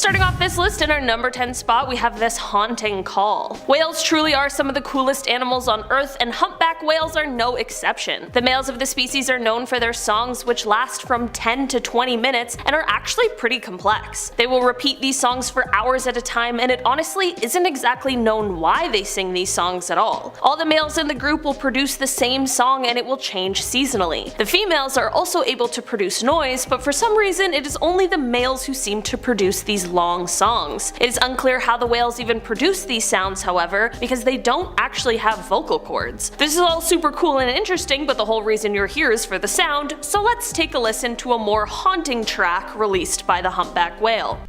Starting off this list, in our number 10 spot, we have this haunting call. Whales truly are some of the coolest animals on Earth, and humpback whales are no exception. The males of the species are known for their songs, which last from 10 to 20 minutes and are actually pretty complex. They will repeat these songs for hours at a time, and it honestly isn't exactly known why they sing these songs at all. All the males in the group will produce the same song, and it will change seasonally. The females are also able to produce noise, but for some reason it is only the males who seem to produce these long songs. It is unclear how the whales even produce these sounds, however, because they don't actually have vocal cords. This is all super cool and interesting, but the whole reason you're here is for the sound, so let's take a listen to a more haunting track released by the humpback whale.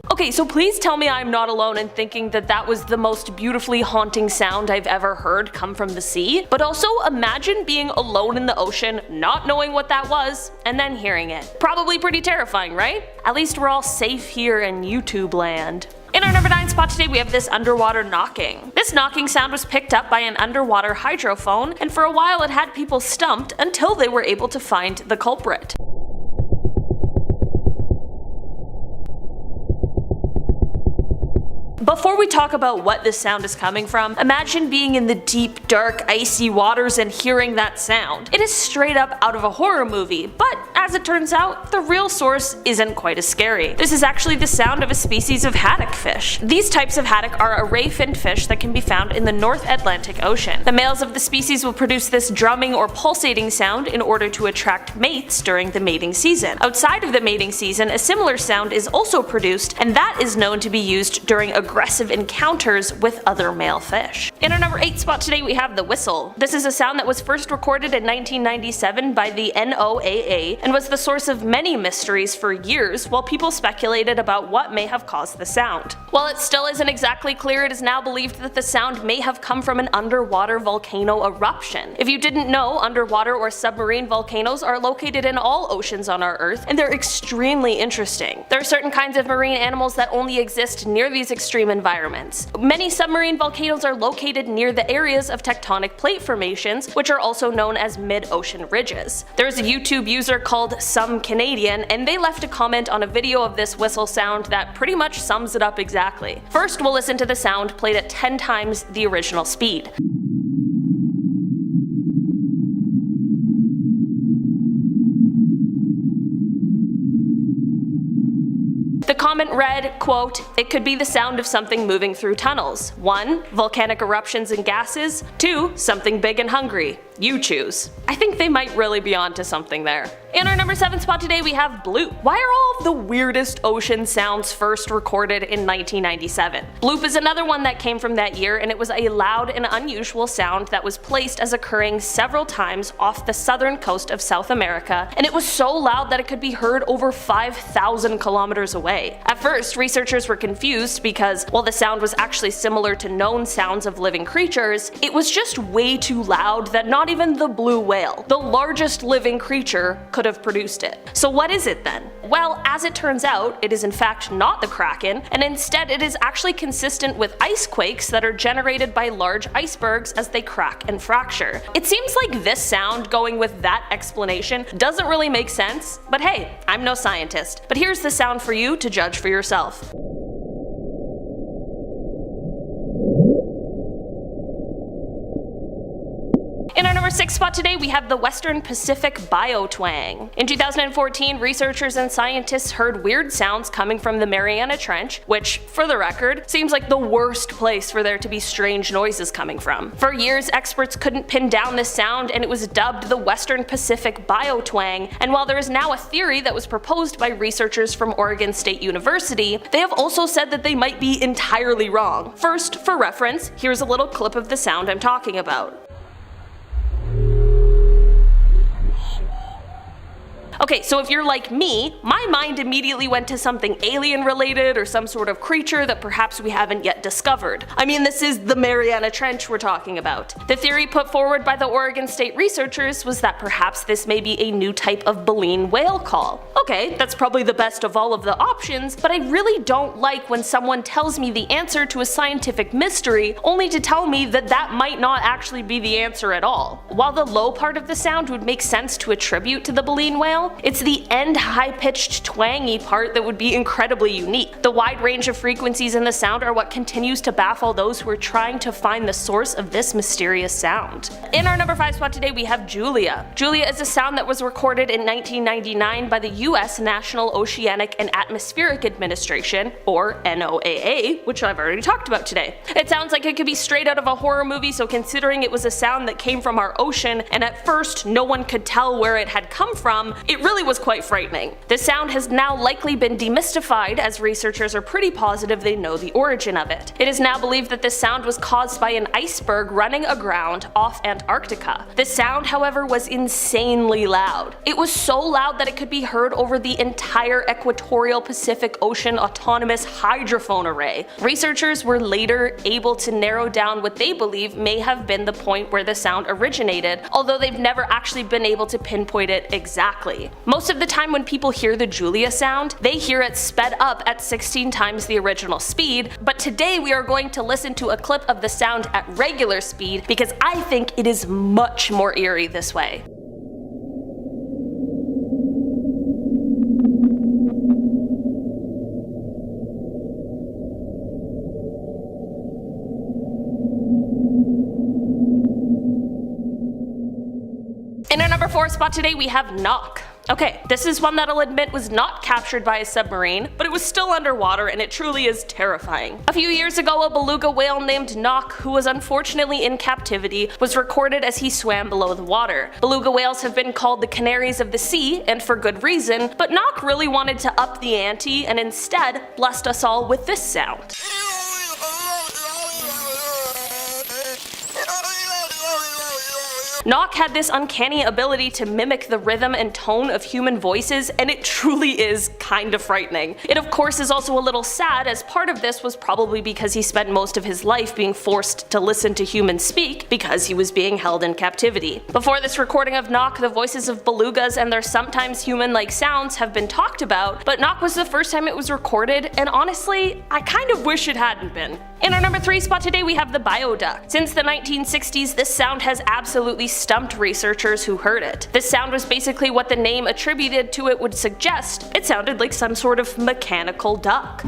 Okay, so please tell me I'm not alone in thinking that that was the most beautifully haunting sound I've ever heard come from the sea. But also imagine being alone in the ocean, not knowing what that was, and then hearing it. Probably pretty terrifying, right? At least we're all safe here in YouTube land. In our number 9 spot today, we have this underwater knocking. This knocking sound was picked up by an underwater hydrophone, and for a while it had people stumped until they were able to find the culprit. Before we talk about what this sound is coming from, imagine being in the deep, dark, icy waters and hearing that sound. It is straight up out of a horror movie, but as it turns out, the real source isn't quite as scary. This is actually the sound of a species of haddock fish. These types of haddock are a ray-finned fish that can be found in the North Atlantic Ocean. The males of the species will produce this drumming or pulsating sound in order to attract mates during the mating season. Outside of the mating season, a similar sound is also produced, and that is known to be used during aggressive encounters with other male fish. In our number 8 spot today, we have the whistle. This is a sound that was first recorded in 1997 by the NOAA and was the source of many mysteries for years, while people speculated about what may have caused the sound. While it still isn't exactly clear, it is now believed that the sound may have come from an underwater volcano eruption. If you didn't know, underwater or submarine volcanoes are located in all oceans on our Earth, and they're extremely interesting. There are certain kinds of marine animals that only exist near these extreme environments. Many submarine volcanoes are located near the areas of tectonic plate formations, which are also known as mid-ocean ridges. There's a YouTube user called Some Canadian, and they left a comment on a video of this whistle sound that pretty much sums it up exactly. First, we'll listen to the sound played at 10 times the original speed. The comment read, quote, "It could be the sound of something moving through tunnels. 1. Volcanic eruptions and gases. 2. Something big and hungry. You choose." I think they might really be onto something there. In our number 7 spot today, we have bloop. Why are all of the weirdest ocean sounds first recorded in 1997? Bloop is another one that came from that year, and it was a loud and unusual sound that was placed as occurring several times off the southern coast of South America, and it was so loud that it could be heard over 5,000 kilometers away. At first, researchers were confused because, while the sound was actually similar to known sounds of living creatures, it was just way too loud that not even the blue whale, the largest living creature, could have produced it. So what is it then? Well, as it turns out, it is in fact not the Kraken, and instead it is actually consistent with ice quakes that are generated by large icebergs as they crack and fracture. It seems like this sound, going with that explanation, doesn't really make sense, but hey, I'm no scientist. But here's the sound for you to judge for yourself. In our number 6 spot today, we have the Western Pacific BIOTWANG. In 2014, researchers and scientists heard weird sounds coming from the Mariana Trench, which, for the record, seems like the worst place for there to be strange noises coming from. For years, experts couldn't pin down this sound, and it was dubbed the Western Pacific BIOTWANG, and while there is now a theory that was proposed by researchers from Oregon State University, they have also said that they might be entirely wrong. First, for reference, here's a little clip of the sound I'm talking about. Okay, so if you're like me, my mind immediately went to something alien related or some sort of creature that perhaps we haven't yet discovered. I mean, this is the Mariana Trench we're talking about. The theory put forward by the Oregon State researchers was that perhaps this may be a new type of baleen whale call. Okay, that's probably the best of all of the options, but I really don't like when someone tells me the answer to a scientific mystery only to tell me that that might not actually be the answer at all. While the low part of the sound would make sense to attribute to the baleen whale, it's the end high-pitched twangy part that would be incredibly unique. The wide range of frequencies in the sound are what continues to baffle those who are trying to find the source of this mysterious sound. In our number 5 spot today we have Julia. Julia is a sound that was recorded in 1999 by the US National Oceanic and Atmospheric Administration, or NOAA, which I've already talked about today. It sounds like it could be straight out of a horror movie, so considering it was a sound that came from our ocean and at first no one could tell where it had come from, it really was quite frightening. The sound has now likely been demystified, as researchers are pretty positive they know the origin of it. It is now believed that this sound was caused by an iceberg running aground off Antarctica. The sound, however, was insanely loud. It was so loud that it could be heard over the entire equatorial Pacific Ocean Autonomous Hydrophone Array. Researchers were later able to narrow down what they believe may have been the point where the sound originated, although they've never actually been able to pinpoint it exactly. Most of the time when people hear the Julia sound, they hear it sped up at 16 times the original speed, but today we are going to listen to a clip of the sound at regular speed because I think it is much more eerie this way. In our number 4 spot today we have knock. Okay, this is one that I'll admit was not captured by a submarine, but it was still underwater and it truly is terrifying. A few years ago, a beluga whale named Knock, who was unfortunately in captivity, was recorded as he swam below the water. Beluga whales have been called the canaries of the sea, and for good reason, but Knock really wanted to up the ante and instead blessed us all with this sound. Knock had this uncanny ability to mimic the rhythm and tone of human voices, and it truly is kind of frightening. It of course is also a little sad, as part of this was probably because he spent most of his life being forced to listen to humans speak because he was being held in captivity. Before this recording of Knock, the voices of belugas and their sometimes human-like sounds have been talked about, but Knock was the first time it was recorded, and honestly, I kind of wish it hadn't been. In our number 3 spot today we have the bioduct. Since the 1960s, this sound has absolutely stumped researchers who heard it. This sound was basically what the name attributed to it would suggest. It sounded like some sort of mechanical duck.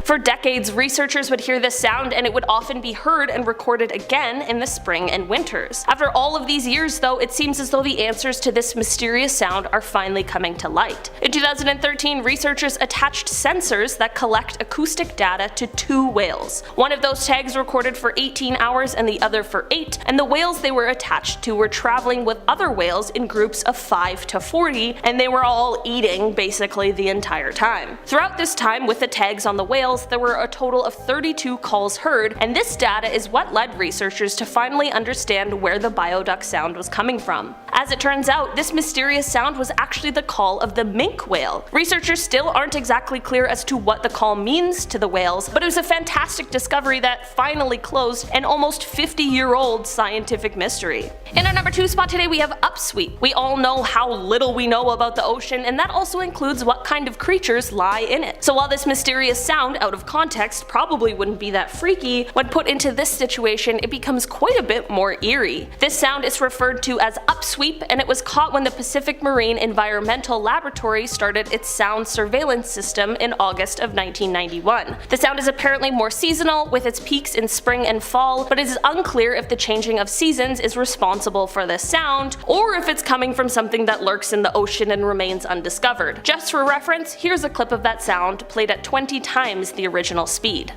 For decades, researchers would hear this sound and it would often be heard and recorded again in the spring and winters. After all of these years though, it seems as though the answers to this mysterious sound are finally coming to light. In 2013, researchers attached sensors that collect acoustic data to 2 whales. One of those tags recorded for 18 hours and the other for 8, and the whales they were attached to were traveling with other whales in groups of 5 to 40, and they were all eating basically the entire time. Throughout this time, with the tags on the whales, there were a total of 32 calls heard, and this data is what led researchers to finally understand where the bioduct sound was coming from. As it turns out, this mysterious sound was actually the call of the minke whale. Researchers still aren't exactly clear as to what the call means to the whales, but it was a fantastic discovery that finally closed an almost 50-year-old scientific mystery. In our number 2 spot today we have UPSWEEP. We all know how little we know about the ocean, and that also includes what kind of creatures lie in it. So while this mysterious sound out of context probably wouldn't be that freaky, when put into this situation it becomes quite a bit more eerie. This sound is referred to as upsweep, and it was caught when the Pacific Marine Environmental Laboratory started its sound surveillance system in August of 1991. The sound is apparently more seasonal, with its peaks in spring and fall, but it is unclear if the changing of seasons is responsible for this sound, or if it's coming from something that lurks in the ocean and remains undiscovered. Just for reference, here's a clip of that sound played at 20 times the original speed.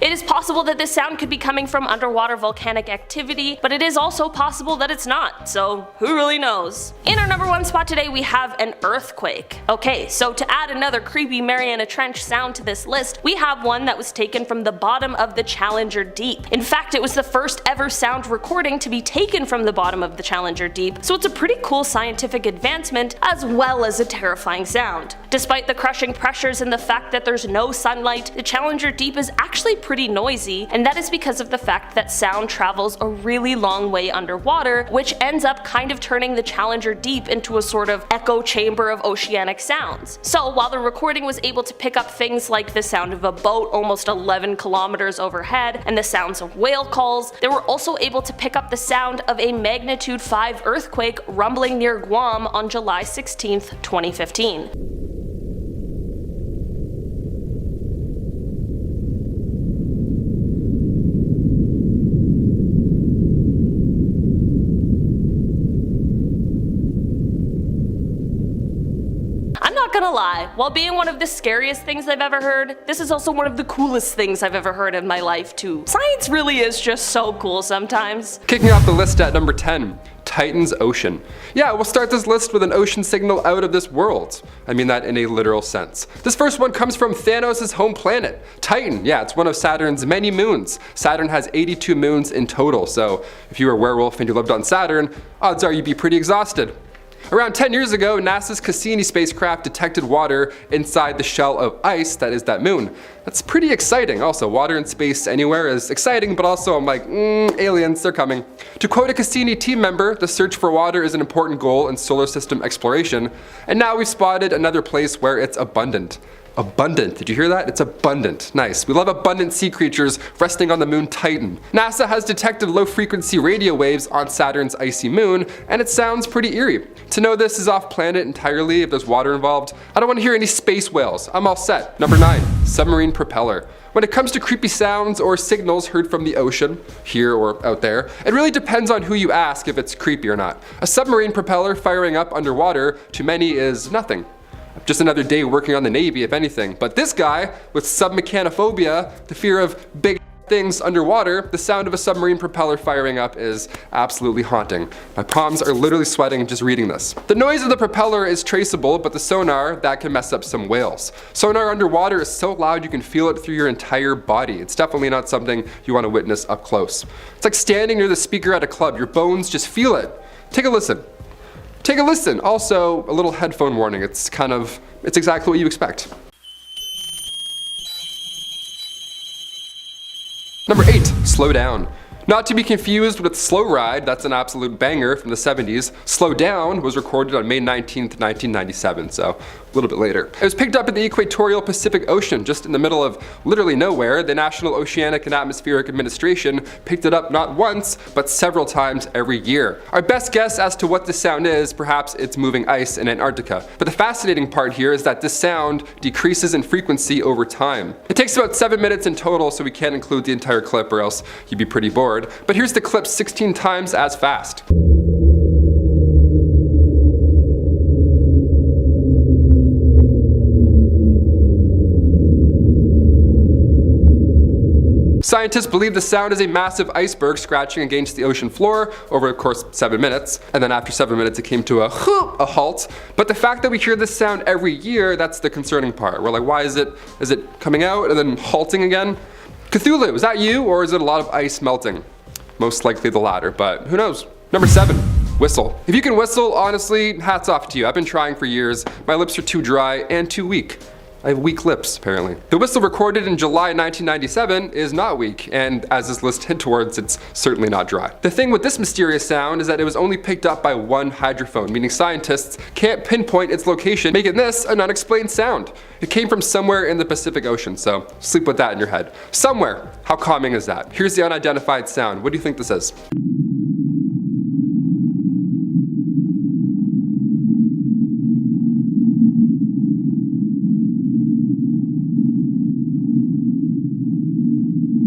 It is possible that this sound could be coming from underwater volcanic activity, but it is also possible that it's not, so who really knows? In our number 1 spot today we have an earthquake. Okay, so to add another creepy Mariana Trench sound to this list, we have one that was taken from the bottom of the Challenger Deep. In fact, it was the first ever sound recording to be taken from the bottom of the Challenger Deep, so it's a pretty cool scientific advancement as well as a terrifying sound. Despite the crushing pressures and the fact that there's no sunlight, the Challenger Deep is actually pretty noisy, and that is because of the fact that sound travels a really long way underwater, which ends up kind of turning the Challenger Deep into a sort of echo chamber of oceanic sounds. So while the recording was able to pick up things like the sound of a boat almost 11 kilometers overhead and the sounds of whale calls, they were also able to pick up the sound of a magnitude 5 earthquake rumbling near Guam on July 16, 2015. Not gonna lie, while being one of the scariest things I've ever heard, this is also one of the coolest things I've ever heard in my life too. Science really is just so cool sometimes. Kicking off the list at number 10. Titan's Ocean. Yeah, we'll start this list with an ocean signal out of this world. I mean that in a literal sense. This first one comes from Thanos' home planet, Titan. Yeah, it's one of Saturn's many moons. Saturn has 82 moons in total, so if you were a werewolf and you lived on Saturn, odds are you'd be pretty exhausted. Around 10 years ago, NASA's Cassini spacecraft detected water inside the shell of ice that is that moon. That's pretty exciting. Also, water in space anywhere is exciting, but also I'm like, aliens, they're coming. To quote a Cassini team member, the search for water is an important goal in solar system exploration, and now we've spotted another place where it's abundant. Abundant, did you hear that? It's abundant. Nice. We love abundant sea creatures resting on the moon Titan. NASA has detected low frequency radio waves on Saturn's icy moon, and it sounds pretty eerie. To know this is off planet entirely, if there's water involved, I don't want to hear any space whales. I'm all set. Number 9, submarine propeller. When it comes to creepy sounds or signals heard from the ocean, here or out there, it really depends on who you ask if it's creepy or not. A submarine propeller firing up underwater, to many, is nothing. Just another day working on the Navy, if anything. But this guy, with submechanophobia, the fear of big things underwater, the sound of a submarine propeller firing up is absolutely haunting. My palms are literally sweating just reading this. The noise of the propeller is traceable, but the sonar, that can mess up some whales. Sonar underwater is so loud you can feel it through your entire body. It's definitely not something you want to witness up close. It's like standing near the speaker at a club. Your bones just feel it. Take a listen. Take a listen. Also, a little headphone warning. It's exactly what you expect. Number 8, slow down. Not to be confused with Slow Ride, that's an absolute banger from the 70s. Slow Down was recorded on May 19th, 1997, so a little bit later. It was picked up in the equatorial Pacific Ocean, just in the middle of literally nowhere. The National Oceanic and Atmospheric Administration picked it up not once, but several times every year. Our best guess as to what this sound is, perhaps it's moving ice in Antarctica. But the fascinating part here is that this sound decreases in frequency over time. It takes about 7 minutes in total, so we can't include the entire clip or else you'd be pretty bored. But here's the clip 16 times as fast. Scientists believe the sound is a massive iceberg scratching against the ocean floor over, of course, 7 minutes. And then after 7 minutes, it came to a halt. But the fact that we hear this sound every year, that's the concerning part. We're like, why is it coming out and then halting again? Cthulhu, is that you, or is it a lot of ice melting? Most likely the latter, but who knows? Number 7, whistle. If you can whistle, honestly, hats off to you. I've been trying for years. My lips are too dry and too weak. I have weak lips, apparently. The whistle recorded in July 1997 is not weak, and as this list hints towards, it's certainly not dry. The thing with this mysterious sound is that it was only picked up by one hydrophone, meaning scientists can't pinpoint its location, making this an unexplained sound. It came from somewhere in the Pacific Ocean, so sleep with that in your head. Somewhere. How calming is that? Here's the unidentified sound. What do you think this is?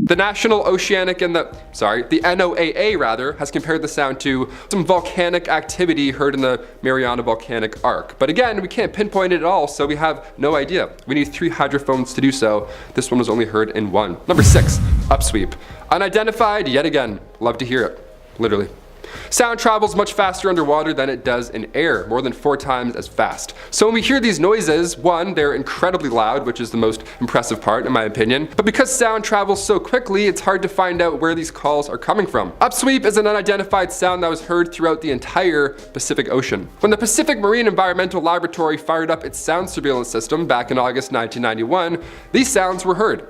The NOAA rather, has compared the sound to some volcanic activity heard in the Mariana Volcanic Arc. But again, we can't pinpoint it at all, so we have no idea. We need 3 hydrophones to do so. This one was only heard in 1. Number 6, upsweep. Unidentified yet again. Love to hear it. Literally. Sound travels much faster underwater than it does in air, more than 4 times as fast. So when we hear these noises, 1, they're incredibly loud, which is the most impressive part in my opinion. But because sound travels so quickly, it's hard to find out where these calls are coming from. Upsweep is an unidentified sound that was heard throughout the entire Pacific Ocean. When the Pacific Marine Environmental Laboratory fired up its sound surveillance system back in August 1991, these sounds were heard.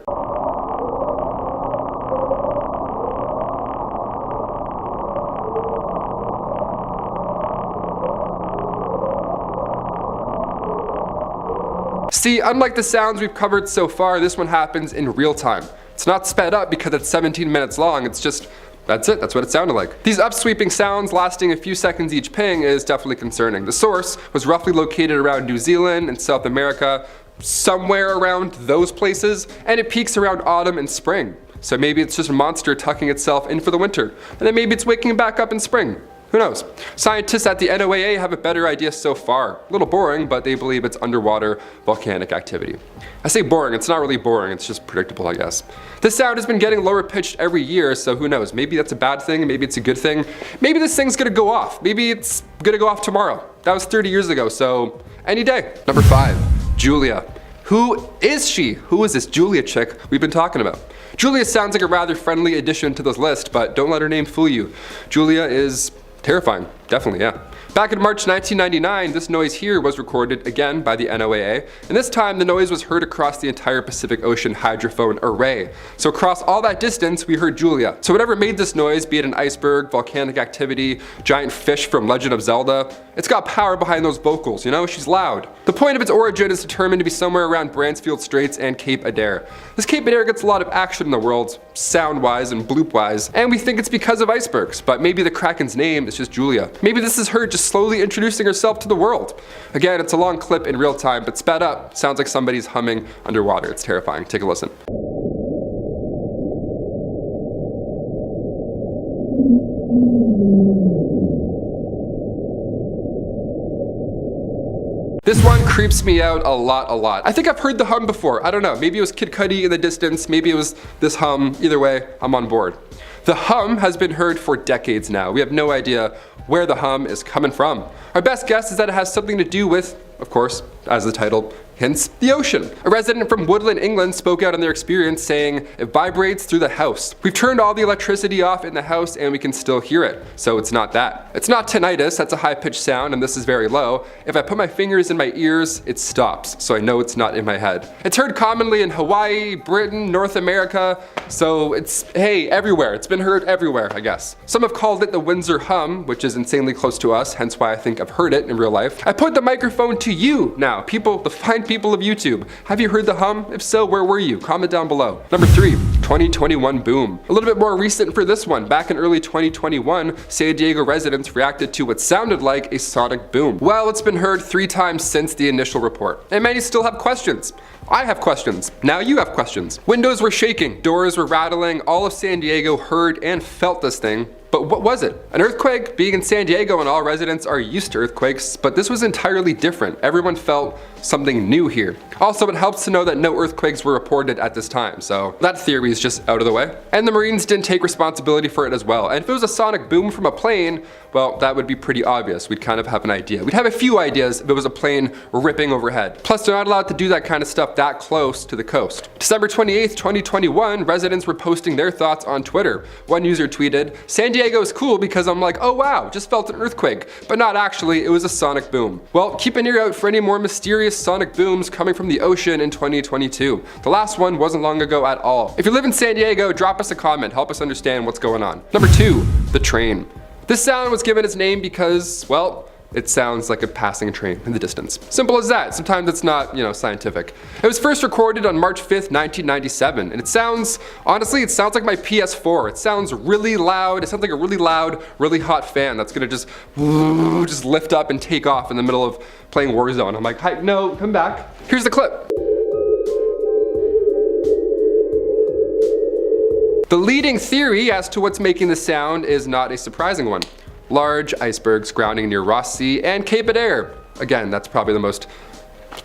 See, unlike the sounds we've covered so far, this one happens in real time. It's not sped up because it's 17 minutes long, it's just, that's it, that's what it sounded like. These upsweeping sounds lasting a few seconds each ping is definitely concerning. The source was roughly located around New Zealand and South America, somewhere around those places, and it peaks around autumn and spring. So maybe it's just a monster tucking itself in for the winter, and then maybe it's waking back up in spring. Who knows? Scientists at the NOAA have a better idea so far. A little boring, but they believe it's underwater volcanic activity. I say boring, it's not really boring, it's just predictable, I guess. This sound has been getting lower pitched every year, so who knows? Maybe that's a bad thing, maybe it's a good thing. Maybe this thing's gonna go off. Maybe it's gonna go off tomorrow. That was 30 years ago, so any day. Number 5, Julia. Who is she? Who is this Julia chick we've been talking about? Julia sounds like a rather friendly addition to this list, but don't let her name fool you. Julia is terrifying, definitely, yeah. Back in March 1999, this noise here was recorded again by the NOAA, and this time the noise was heard across the entire Pacific Ocean hydrophone array. So across all that distance, we heard Julia. So whatever made this noise, be it an iceberg, volcanic activity, giant fish from Legend of Zelda, it's got power behind those vocals, you know? She's loud. The point of its origin is determined to be somewhere around Bransfield Straits and Cape Adare. This Cape Adare gets a lot of action in the world, sound-wise and bloop-wise, and we think it's because of icebergs, but maybe the Kraken's name is just Julia. Maybe this is her just slowly introducing herself to the world. Again, it's a long clip in real time, but sped up, sounds like somebody's humming underwater. It's terrifying. Take a listen. This one creeps me out a lot. I think I've heard the hum before. I don't know. Maybe it was Kid Cudi in the distance. Maybe it was this hum. Either way, I'm on board. The hum has been heard for decades now. We have no idea where the hum is coming from. Our best guess is that it has something to do with, of course, as the title hints, the ocean. A resident from Woodland, England spoke out on their experience saying, it vibrates through the house. We've turned all the electricity off in the house and we can still hear it. So it's not that. It's not tinnitus, that's a high-pitched sound and this is very low. If I put my fingers in my ears, it stops, so I know it's not in my head. It's heard commonly in Hawaii, Britain, North America, so it's, hey, everywhere. It's been heard everywhere, I guess. Some have called it the Windsor hum, which is insanely close to us, hence why I think I've heard it in real life. I put the microphone to you now, people, the fine people of YouTube. Have you heard the hum? If so, where were you? Comment down below. Number 3, 2021 boom. A little bit more recent for this one. Back in early 2021, San Diego residents reacted to what sounded like a sonic boom. Well, it's been heard 3 times since the initial report, and many still have questions. I have questions. Now you have questions. Windows were shaking, doors were rattling, all of San Diego heard and felt this thing. But what was it? An earthquake? Being in San Diego and all residents are used to earthquakes, but this was entirely different. Everyone felt something new here. Also, it helps to know that no earthquakes were reported at this time, so that theory is just out of the way. And the Marines didn't take responsibility for it as well. And if it was a sonic boom from a plane, well, that would be pretty obvious. We'd kind of have an idea. We'd have a few ideas if it was a plane ripping overhead. Plus, they're not allowed to do that kind of stuff that close to the coast. December 28th, 2021, residents were posting their thoughts on Twitter. One user tweeted, San Diego is cool because I'm like, oh wow, just felt an earthquake, but not actually, it was a sonic boom. Well, keep an ear out for any more mysterious sonic booms coming from the ocean in 2022. The last one wasn't long ago at all. If you live in San Diego, drop us a comment, help us understand what's going on. Number 2, the train. This sound was given its name because, well, it sounds like a passing train in the distance. Simple as that. Sometimes it's not, scientific. It was first recorded on March 5th, 1997, and it sounds, honestly, it sounds like my PS4. It sounds really loud. It sounds like a really loud, really hot fan that's gonna just lift up and take off in the middle of playing Warzone. I'm like, hi, no, come back. Here's the clip. The leading theory as to what's making the sound is not a surprising one. Large icebergs grounding near Ross Sea and Cape Adare. Again, that's probably the most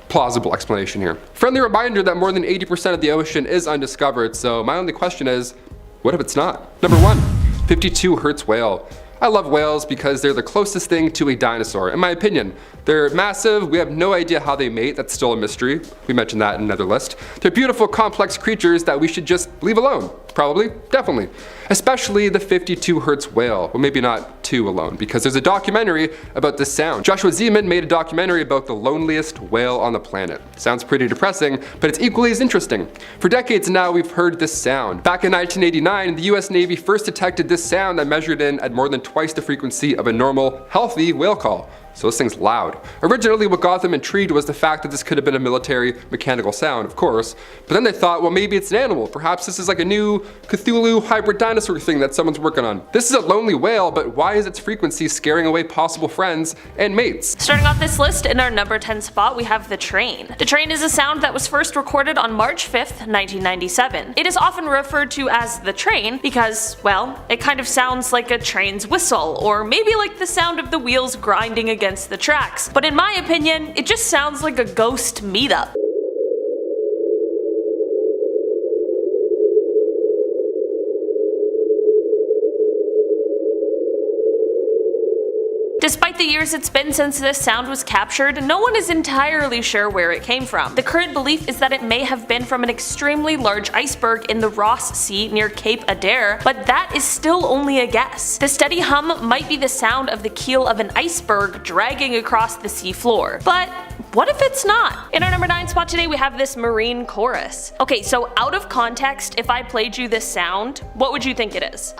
plausible explanation here. Friendly reminder that more than 80% of the ocean is undiscovered, so my only question is, what if it's not? Number 1, 52 Hertz whale. I love whales because they're the closest thing to a dinosaur, in my opinion. They're massive, we have no idea how they mate, that's still a mystery. We mentioned that in another list. They're beautiful, complex creatures that we should just leave alone. Probably, definitely. Especially the 52 Hertz whale. Well, maybe not 2 alone, because there's a documentary about this sound. Joshua Zeman made a documentary about the loneliest whale on the planet. Sounds pretty depressing, but it's equally as interesting. For decades now, we've heard this sound. Back in 1989, the US Navy first detected this sound that measured in at more than twice the frequency of a normal, healthy whale call. So this thing's loud. Originally, what got them intrigued was the fact that this could have been a military mechanical sound, of course, but then they thought, well, maybe it's an animal. Perhaps this is like a new Cthulhu hybrid dinosaur thing that someone's working on. This is a lonely whale, but why is its frequency scaring away possible friends and mates? Starting off this list, in our number 10 spot, we have the train. The train is a sound that was first recorded on March 5th, 1997. It is often referred to as the train because, well, it kind of sounds like a train's whistle, or maybe like the sound of the wheels grinding against the tracks, but in my opinion, it just sounds like a ghost meetup. Despite the years it's been since this sound was captured, no one is entirely sure where it came from. The current belief is that it may have been from an extremely large iceberg in the Ross Sea near Cape Adare, but that is still only a guess. The steady hum might be the sound of the keel of an iceberg dragging across the sea floor. But what if it's not? In our number 9 spot today, we have this marine chorus. Okay, so out of context, if I played you this sound, what would you think it is?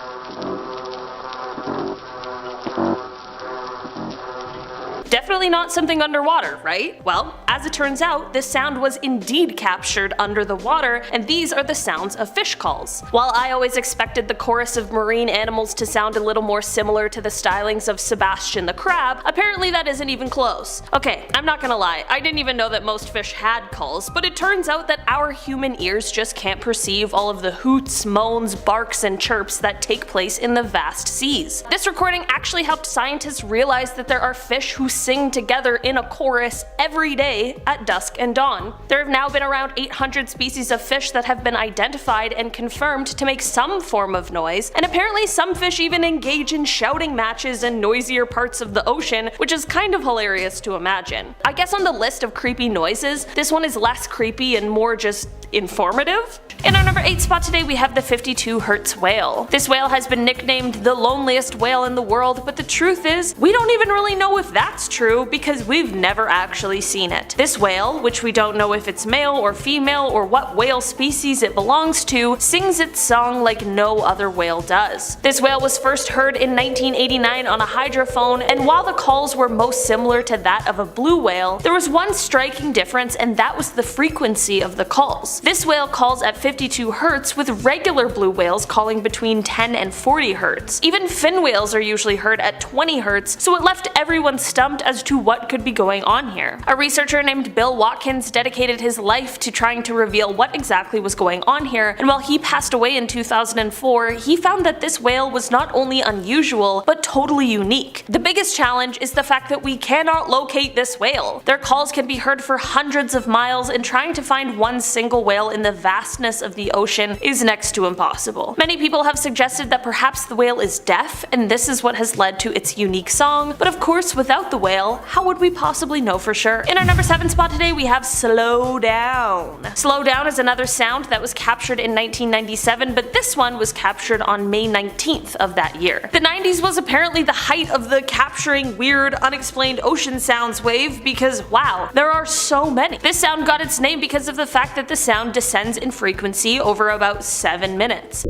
Definitely not something underwater, right? Well, as it turns out, this sound was indeed captured under the water, and these are the sounds of fish calls. While I always expected the chorus of marine animals to sound a little more similar to the stylings of Sebastian the crab, apparently that isn't even close. Okay, I'm not gonna lie, I didn't even know that most fish had calls, but it turns out that our human ears just can't perceive all of the hoots, moans, barks, and chirps that take place in the vast seas. This recording actually helped scientists realize that there are fish who sing together in a chorus every day at dusk and dawn. There have now been around 800 species of fish that have been identified and confirmed to make some form of noise, and apparently some fish even engage in shouting matches in noisier parts of the ocean, which is kind of hilarious to imagine. I guess on the list of creepy noises, this one is less creepy and more just informative. In our number 8 spot today, we have the 52 Hertz whale. This whale has been nicknamed the loneliest whale in the world, but the truth is, we don't even really know if that's true because we've never actually seen it. This whale, which we don't know if it's male or female or what whale species it belongs to, sings its song like no other whale does. This whale was first heard in 1989 on a hydrophone, and while the calls were most similar to that of a blue whale, there was one striking difference, and that was the frequency of the calls. This whale calls at 52 Hertz, with regular blue whales calling between 10 and 40 Hertz. Even fin whales are usually heard at 20 Hertz, so it left everyone stumped as to what could be going on here. A researcher named Bill Watkins dedicated his life to trying to reveal what exactly was going on here, and while he passed away in 2004, he found that this whale was not only unusual, but totally unique. The biggest challenge is the fact that we cannot locate this whale. Their calls can be heard for hundreds of miles, and trying to find one single whale in the vastness of the ocean is next to impossible. Many people have suggested that perhaps the whale is deaf, and this is what has led to its unique song, but of course without the whale, how would we possibly know for sure? In our number 7 spot today, we have Slow Down. Slow Down is another sound that was captured in 1997, but this one was captured on May 19th of that year. The 90s was apparently the height of the capturing weird, unexplained ocean sounds wave because wow, there are so many. This sound got its name because of the fact that the sound descends in frequency over about 7 minutes.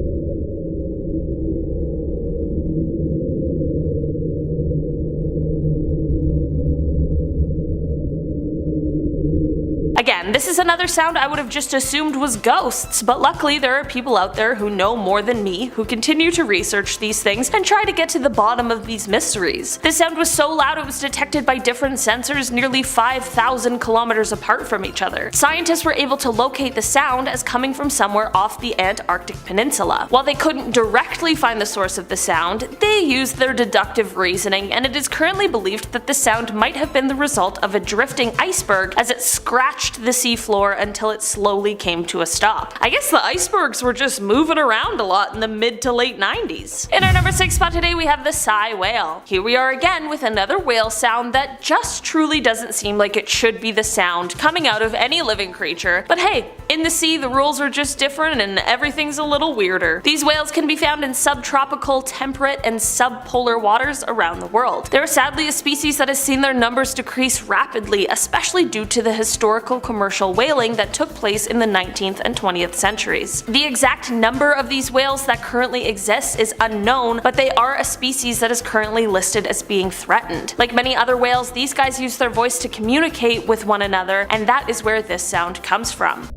Again, This is another sound I would have just assumed was ghosts, but luckily there are people out there who know more than me who continue to research these things and try to get to the bottom of these mysteries. This sound was so loud it was detected by different sensors nearly 5,000 kilometers apart from each other. Scientists were able to locate the sound as coming from somewhere off the Antarctic Peninsula. While they couldn't directly find the source of the sound, they used their deductive reasoning, and it is currently believed that the sound might have been the result of a drifting iceberg as it scratched the seafloor until it slowly came to a stop. I guess the icebergs were just moving around a lot in the mid to late 90s. In our number 6 spot today we have the Sei whale. Here we are again with another whale sound that just truly doesn't seem like it should be the sound coming out of any living creature, but hey, in the sea the rules are just different and everything's a little weirder. These whales can be found in subtropical, temperate, and subpolar waters around the world. They're sadly a species that has seen their numbers decrease rapidly, especially due to the historical commercial whaling that took place in the 19th and 20th centuries. The exact number of these whales that currently exist is unknown, but they are a species that is currently listed as being threatened. Like many other whales, these guys use their voice to communicate with one another, and that is where this sound comes from.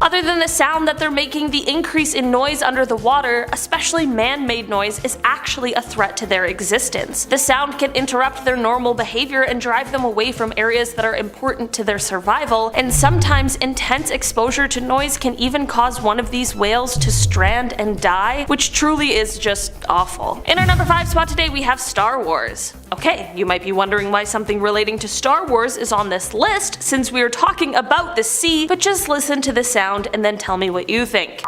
Other than the sound that they're making, the increase in noise under the water, especially man-made noise, is actually a threat to their existence. The sound can interrupt their normal behavior and drive them away from areas that are important to their survival, and sometimes intense exposure to noise can even cause one of these whales to strand and die, which truly is just awful. In our number 5 spot today we have Star Wars. Okay, you might be wondering why something relating to Star Wars is on this list since we are talking about the sea, but just listen to the sound and then tell me what you think.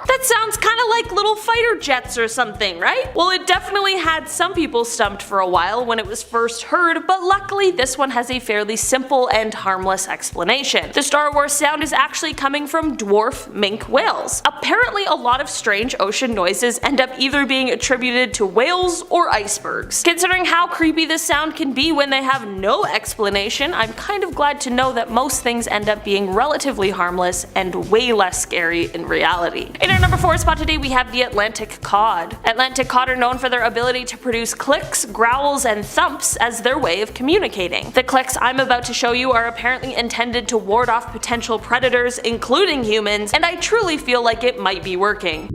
That sounds kinda like little fighter jets or something, right? Well, it definitely had some people stumped for a while when it was first heard, but luckily this one has a fairly simple and harmless explanation. The Star Wars sound is actually coming from dwarf minke whales. Apparently a lot of strange ocean noises end up either being attributed to whales or icebergs. Considering how creepy this sound can be when they have no explanation, I'm kind of glad to know that most things end up being relatively harmless and way less scary in reality. In our number 4 spot today we have the Atlantic cod. Atlantic cod are known for their ability to produce clicks, growls, and thumps as their way of communicating. The clicks I'm about to show you are apparently intended to ward off potential predators, including humans, and I truly feel like it might be working.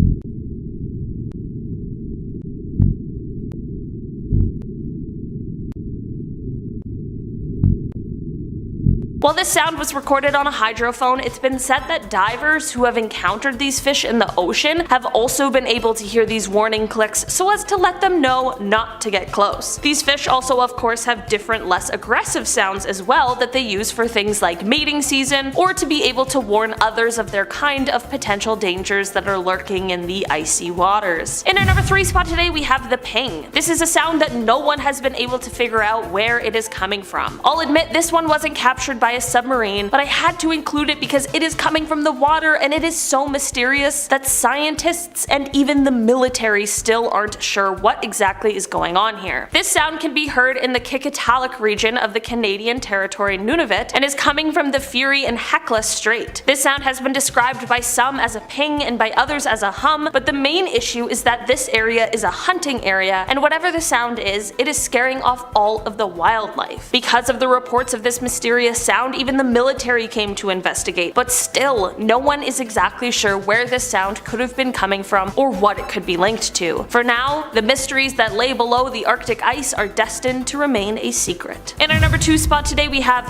While this sound was recorded on a hydrophone, it's been said that divers who have encountered these fish in the ocean have also been able to hear these warning clicks so as to let them know not to get close. These fish also of course have different less aggressive sounds as well that they use for things like mating season or to be able to warn others of their kind of potential dangers that are lurking in the icy waters. In our number 3 spot today we have the ping. This is a sound that no one has been able to figure out where it is coming from. I'll admit this one wasn't captured by a submarine, but I had to include it because it is coming from the water and it is so mysterious that scientists and even the military still aren't sure what exactly is going on here. This sound can be heard in the Kikitalik region of the Canadian territory Nunavut and is coming from the Fury and Hecla Strait. This sound has been described by some as a ping and by others as a hum, but the main issue is that this area is a hunting area, and whatever the sound is, it is scaring off all of the wildlife. Because of the reports of this mysterious sound, even the military came to investigate, but still, no one is exactly sure where this sound could have been coming from or what it could be linked to. For now, the mysteries that lay below the Arctic ice are destined to remain a secret. In our number 2 spot today we have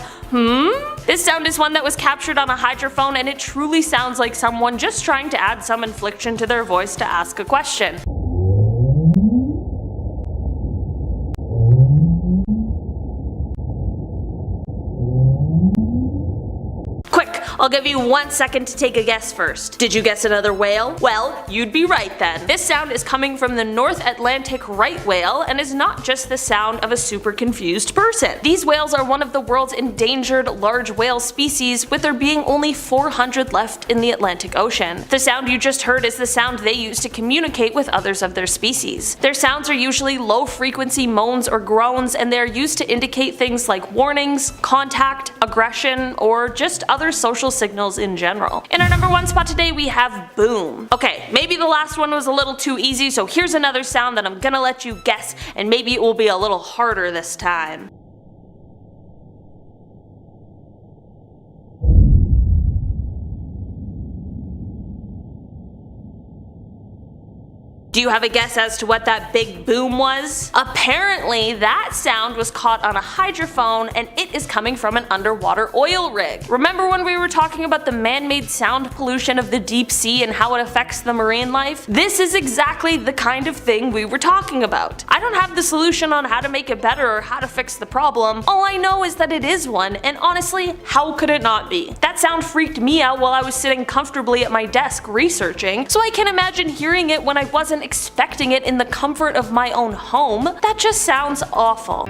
This sound is one that was captured on a hydrophone and it truly sounds like someone just trying to add some inflection to their voice to ask a question. I'll give you 1 second to take a guess first. Did you guess another whale? Well, you'd be right then. This sound is coming from the North Atlantic right whale and is not just the sound of a super confused person. These whales are one of the world's endangered large whale species, with there being only 400 left in the Atlantic Ocean. The sound you just heard is the sound they use to communicate with others of their species. Their sounds are usually low frequency moans or groans, and they are used to indicate things like warnings, contact, aggression, or just other social social signals in general. In our number 1 spot today we have boom. Okay, maybe the last one was a little too easy, so here's another sound that I'm gonna let you guess, and maybe it will be a little harder this time. Do you have a guess as to what that big boom was? Apparently, that sound was caught on a hydrophone and it is coming from an underwater oil rig. Remember when we were talking about the man-made sound pollution of the deep sea and how it affects the marine life? This is exactly the kind of thing we were talking about. I don't have the solution on how to make it better or how to fix the problem. All I know is that it is one, and honestly, how could it not be? That sound freaked me out while I was sitting comfortably at my desk researching, so I can imagine hearing it when I wasn't expecting it in the comfort of my own home. That just sounds awful.